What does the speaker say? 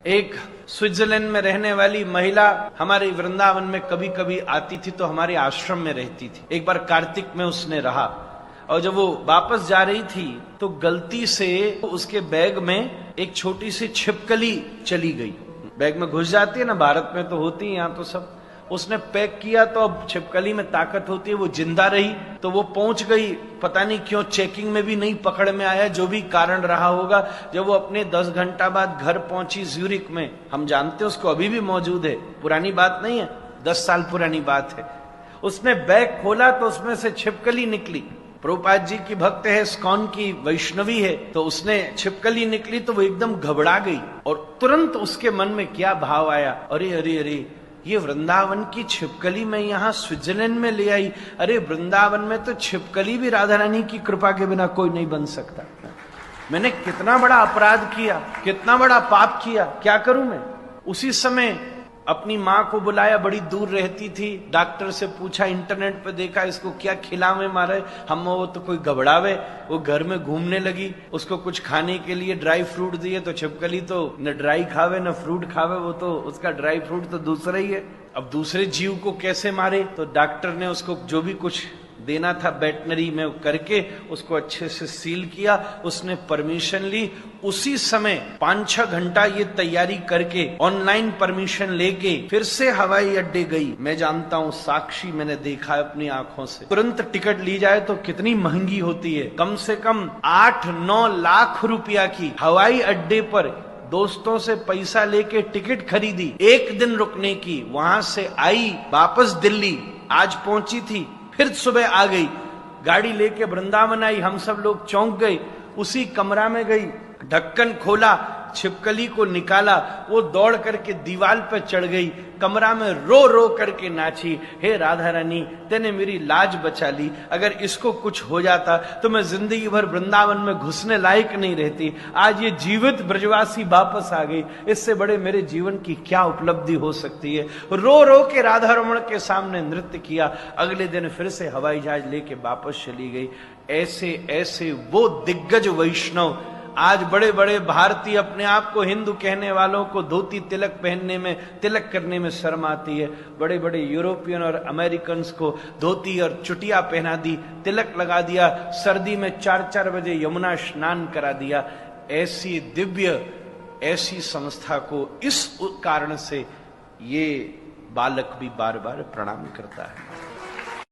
एक स्विट्जरलैंड में रहने वाली महिला हमारे वृंदावन में कभी कभी आती थी तो हमारे आश्रम में रहती थी। एक बार कार्तिक में उसने रहा और जब वो वापस जा रही थी तो गलती से उसके बैग में एक छोटी सी छिपकली चली गई। बैग में घुस जाती है ना, भारत में तो होती है, यहाँ तो सब। उसने पैक किया तो अब छिपकली में ताकत होती है, वो जिंदा रही तो वो पहुंच गई। पता नहीं क्यों चेकिंग में भी नहीं पकड़ में आया, जो भी कारण रहा होगा। जब वो अपने 10 घंटा बाद घर पहुंची ज्यूरिक में, हम जानते हैं उसको अभी भी मौजूद है, पुरानी बात नहीं है, 10 साल पुरानी बात है। उसने बैग खोला तो उसमें से छिपकली निकली। प्रभुपाद जी की भक्त है, इस्कॉन की वैष्णवी है, तो उसने छिपकली निकली तो वो एकदम घबरा गई और तुरंत उसके मन में क्या भाव आया, अरे अरे अरे, ये वृंदावन की छिपकली मैं यहाँ स्विट्जरलैंड में ले आई। अरे वृंदावन में तो छिपकली भी राधा रानी की कृपा के बिना कोई नहीं बन सकता। मैंने कितना बड़ा अपराध किया, कितना बड़ा पाप किया, क्या करूं मैं। उसी समय अपनी माँ को बुलाया, बड़ी दूर रहती थी। डॉक्टर से पूछा, इंटरनेट पे देखा इसको क्या खिलावे मारे हम, वो तो कोई घबरावे। वो घर में घूमने लगी, उसको कुछ खाने के लिए ड्राई फ्रूट दिए तो छिपकली तो न ड्राई खावे न फ्रूट खावे, वो तो उसका ड्राई फ्रूट तो दूसरा ही है। अब दूसरे जीव को कैसे मारे, तो डॉक्टर ने उसको जो भी कुछ देना था वेटनरी में करके उसको अच्छे से सील किया। उसने परमिशन ली, उसी समय 5-6 घंटा ये तैयारी करके ऑनलाइन परमिशन लेके फिर से हवाई अड्डे गई। मैं जानता हूं, साक्षी, मैंने देखा है अपनी आंखों से। तुरंत टिकट ली जाए तो कितनी महंगी होती है, कम से कम 8-9 लाख रुपया की हवाई अड्डे पर दोस्तों से पैसा लेके टिकट खरीदी, 1 दिन रुकने की। वहां से आई वापस दिल्ली, आज पहुंची थी, फिर सुबह आ गई, गाड़ी लेके वृंदावन आई। हम सब लोग चौंक गए। उसी कमरा में गई, ढक्कन खोला, छिपकली को निकाला, वो दौड़ करके दीवार पर चढ़ गई, कमरा में रो रो करके नाची, हे राधा रानी तेने मेरी लाज बचा ली, अगर इसको कुछ हो जाता तो मैं जिंदगी भर वृंदावन में घुसने लायक नहीं रहती। आज ये जीवित ब्रजवासी वापस आ गई, इससे बड़े मेरे जीवन की क्या उपलब्धि हो सकती है। रो रो के राधा रमण के सामने नृत्य किया। अगले दिन फिर से हवाई जहाज लेके वापस चली गई। ऐसे ऐसे वो दिग्गज वैष्णव, आज बड़े बड़े भारतीय अपने आप को हिंदू कहने वालों को धोती तिलक पहनने में, तिलक करने में शर्म आती है। बड़े बड़े यूरोपियन और अमेरिकन को धोती और चुटिया पहना दी, तिलक लगा दिया, सर्दी में 4-4 बजे यमुना स्नान करा दिया। ऐसी दिव्य, ऐसी संस्था को इस कारण से ये बालक भी बार बार प्रणाम करता है।